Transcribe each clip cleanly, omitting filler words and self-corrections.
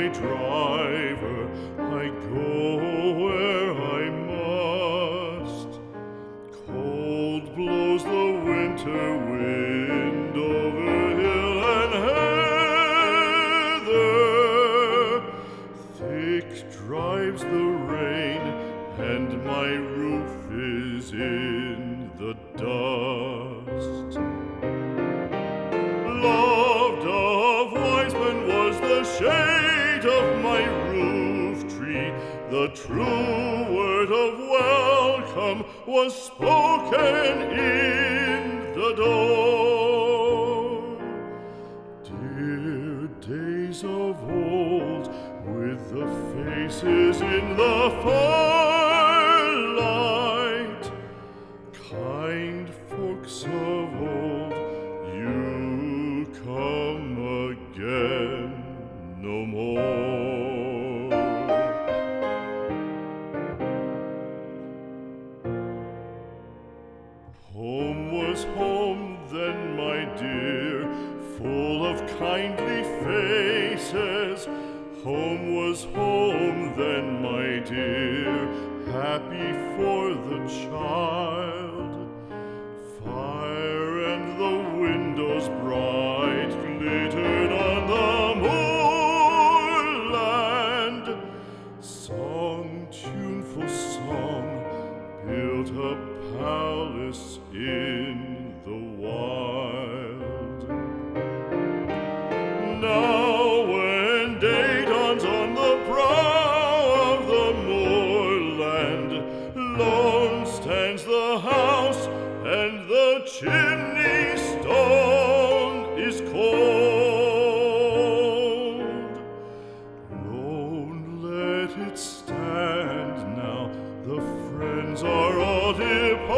my driver, I go where I must. Cold blows the winter wind over hill and heather. Thick drives the rain, and my roof is in the dust. Loved of wise men was the shade of my roof tree. The true word of welcome was spoken in the door. Dear days of old, with the faces in the firelight, kind folks of old, you come again no more. Home was home then, my dear, full of kindly faces. Home was home then, my dear, happy for the child. Fire and the windows bright glittered on the moorland. Song, tuneful song, built a palace in the wild. Now when day dawns on the brow of the moorland, lone stands the house, and the chimney stone is cold. Lone, let it stand now, the friends are all departed.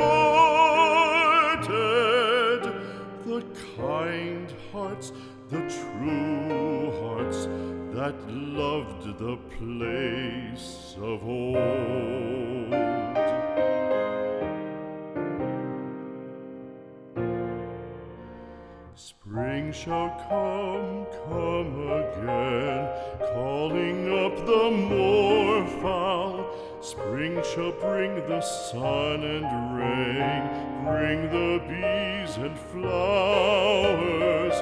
The kind hearts, the true hearts, that loved the place of old. Spring shall come, come again, calling up the moorfowl. Spring shall bring the sun and rain, bring the bees and flowers.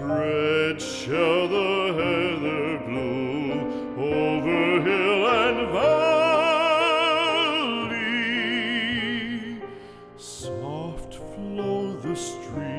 Red shall the heather bloom over hill and valley. Soft flow the streams